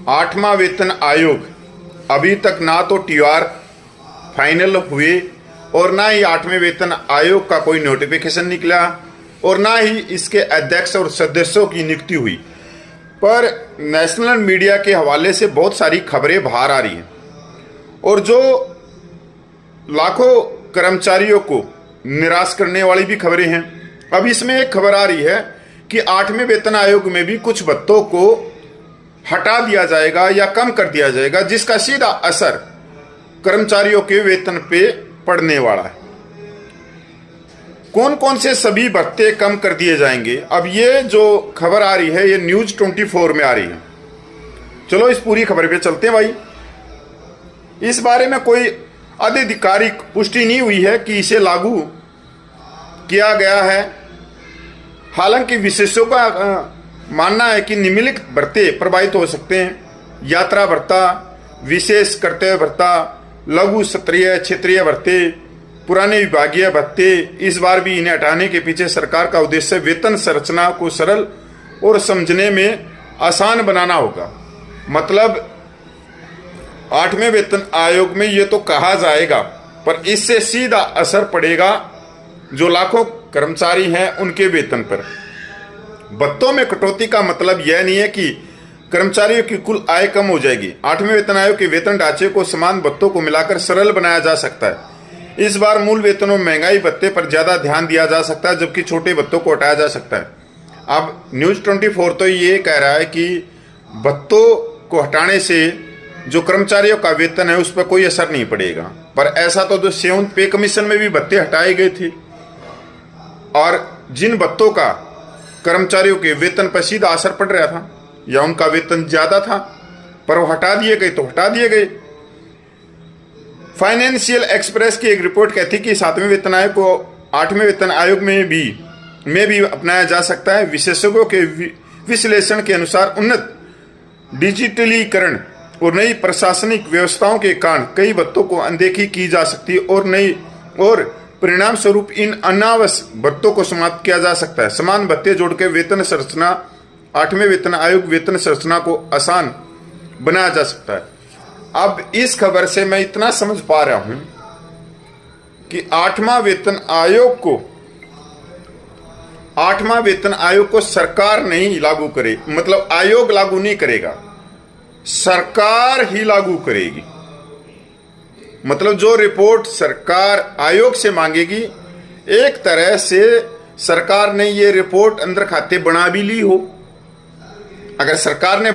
आठवां वेतन आयोग अभी तक ना तो TR फाइनल हुए और ना ही आठवें वेतन आयोग का कोई नोटिफिकेशन निकला और ना ही इसके अध्यक्ष और सदस्यों की नियुक्ति हुई। पर नेशनल मीडिया के हवाले से बहुत सारी खबरें बाहर आ रही हैं और जो लाखों कर्मचारियों को निराश करने वाली भी खबरें हैं। अब इसमें एक खबर आ रही है कि आठवें वेतन आयोग में भी कुछ भत्तों को हटा दिया जाएगा या कम कर दिया जाएगा, जिसका सीधा असर कर्मचारियों के वेतन पे पड़ने वाला है। कौन कौन से सभी भत्ते कम कर दिए जाएंगे, अब ये जो खबर आ रही है ये न्यूज 24 में आ रही है। चलो इस पूरी खबर पे चलते हैं भाई। इस बारे में कोई आधिकारिक पुष्टि नहीं हुई है कि इसे लागू किया गया है। हालांकि विशेषज्ञों का मानना है कि निम्नलिखित भत्ते प्रभावित हो सकते हैं: यात्रा भत्ता, विशेष कर्तव्य भत्ता, लघु स्तरीय क्षेत्रीय भत्ते, पुराने विभागीय भत्ते। इस बार भी इन्हें हटाने के पीछे सरकार का उद्देश्य वेतन संरचना को सरल और समझने में आसान बनाना होगा। मतलब आठवें वेतन आयोग में ये तो कहा जाएगा, पर इससे सीधा असर पड़ेगा जो लाखों कर्मचारी हैं उनके वेतन पर। भत्तों में कटौती का मतलब यह नहीं है कि कर्मचारियों की कुल आय कम हो जाएगी। आठवें वेतन आयोग के वेतन ढांचे को समान भत्तों को मिलाकर सरल बनाया जा सकता है। इस बार मूल वेतनों में महंगाई भत्ते पर ज्यादा ध्यान दिया जा सकता है, जबकि छोटे भत्तों को हटाया जा सकता है। अब न्यूज 24 तो ये कह रहा है कि भत्तों को हटाने से जो कर्मचारियों का वेतन है उस पर कोई असर नहीं पड़ेगा, पर ऐसा तो जो 7th पे कमीशन में भी भत्ते हटाए गए थे और जिन भत्तों का कर्मचारियों के वेतन पर सीधा असर पड़ रहा था या उनका वेतन ज्यादा था, पर वो हटा दिए गए तो हटा दिए गए। फाइनेंशियल एक्सप्रेस की एक रिपोर्ट कहती कि 7वें वेतन आयोग को 8वें वेतन आयोग में भी अपनाया जा सकता है। विशेषज्ञों के विश्लेषण के अनुसार उन्नत डिजिटलीकरण और नई प्रशासनिक व्यवस्थाओं के कारण कई भत्तों को अनदेखी की जा सकती है और परिणाम स्वरूप इन अनावश्यक भत्तों को समाप्त किया जा सकता है। समान भत्ते जोड़कर वेतन संरचना 8वें वेतन आयोग वेतन संरचना को आसान बनाया जा सकता है। अब इस खबर से मैं इतना समझ पा रहा हूं कि आठवां वेतन आयोग को सरकार नहीं लागू करे, मतलब आयोग लागू नहीं करेगा, सरकार ही लागू करेगी। मतलब जो रिपोर्ट सरकार आयोग से मांगेगी, एक तरह से सरकार ने ये रिपोर्ट अंदर खाते बना भी ली हो। अगर सरकार ने